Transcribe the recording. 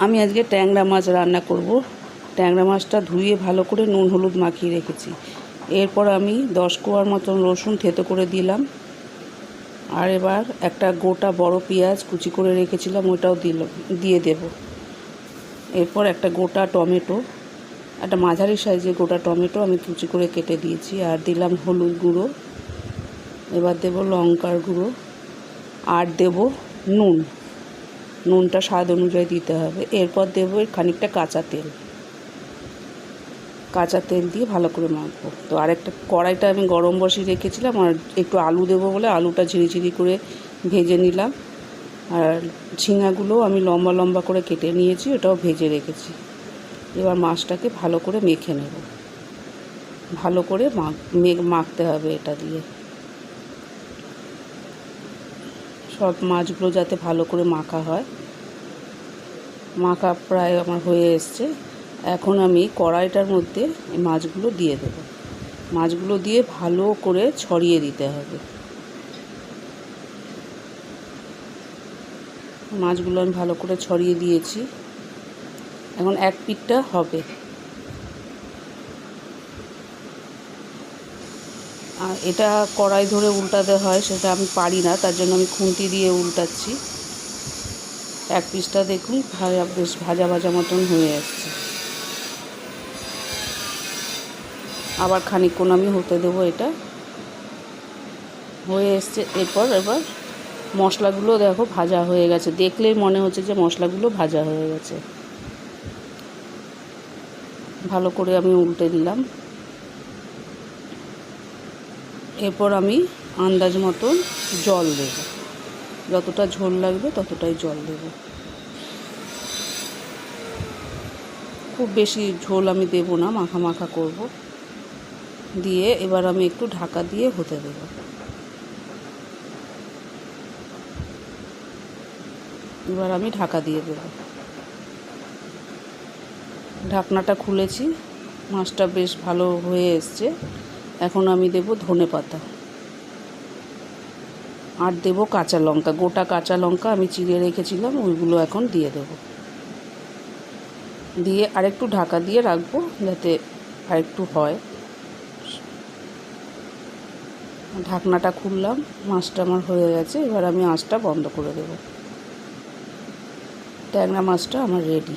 আমি আজকে ট্যাংরা মাছ রান্না করব। ট্যাংরা মাছটা ধুয়ে ভালো করে নুন হলুদ মাখিয়ে রেখেছি। এরপর আমি 10 কোয়ার মতন রসুন থেতো করে দিলাম। আর এবার একটা গোটা বড় পেঁয়াজ কুচি করে রেখেছিলাম, ওটাও দিয়ে দেব। এরপর একটা গোটা টমেটো, একটা মাঝারি সাইজের গোটা টমেটো আমি কুচি করে কেটে দিয়েছি। আর দিলাম হলুদ গুঁড়ো, এবার দেব লঙ্কার গুঁড়ো, আর দেব নুনটা স্বাদ অনুযায়ী দিতে হবে। এরপর দেবো খানিকটা কাঁচা তেল দিয়ে ভালো করে মাখবো। তো আরেকটা কড়াইটা আমি গরম বসিয়ে রেখেছিলাম, আর একটু আলু দেবো বলে আলুটা ঝিরিঝিরি করে ভেজে নিলাম। আর ঝিঙাগুলো আমি লম্বা লম্বা করে কেটে নিয়েছি, ওটাও ভেজে রেখেছি। এবার মাছটাকে ভালো করে মেখে নেব। ভালো করে মাখতে হবে এটা দিয়ে। সব মাছগুলো যাতে ভালো করে মাখা হয়। মাখা প্রায় আমার হয়ে এসছে। এখন আমি কড়াইটার মধ্যে এই মাছগুলো দিয়ে দেব। মাছগুলো দিয়ে ভালো করে ছড়িয়ে দিতে হবে। মাছগুলো আমি ভালো করে ছড়িয়ে দিয়েছি। এখন এক পিঠটা হবে। আর এটা কড়াই ধরে উল্টাতে হয়, সেটা আমি পারি না, তার জন্য আমি খুন্তি দিয়ে উল্টাচ্ছি। এক পিসটা দেখুন বেশ ভাজা ভাজা মতন হয়ে আসছে। আবার খানিকক্ষণ আমি হতে দেবো। এটা হয়ে এসছে। এবার মশলাগুলো দেখো ভাজা হয়ে গেছে, দেখলেই মনে হচ্ছে যে মশলাগুলো ভাজা হয়ে গেছে। ভালো করে আমি উল্টে দিলাম। এরপর আমি আন্দাজ মতন জল দেব, যতটা ঝোল লাগবে ততটাই জল দেব। খুব বেশি ঝোল আমি দেব না, মাখা মাখা করব। দিয়ে এবার আমি একটু ঢাকা দিয়ে হতে দেব। এবার আমি ঢাকা দিয়ে দেব। ঢাকনাটা খুলেছি, মাছটা বেশ ভালো হয়ে এসছে। এখন আমি দেব ধনেপাতা, আর দেব কাঁচা লঙ্কা, গোটা কাঁচা লঙ্কা আমি চিড়ে রেখেছিলাম, ওইগুলো এখন দিয়ে দেব। দিয়ে আরেকটু ঢাকা দিয়ে রাখবো যাতে আরেকটু হয়। ঢাকনাটা খুললাম, মাছটা আমার হয়ে গেছে। এবার আমি আঁচটা বন্ধ করে দেব। ট্যাংরা মাছটা আমার রেডি।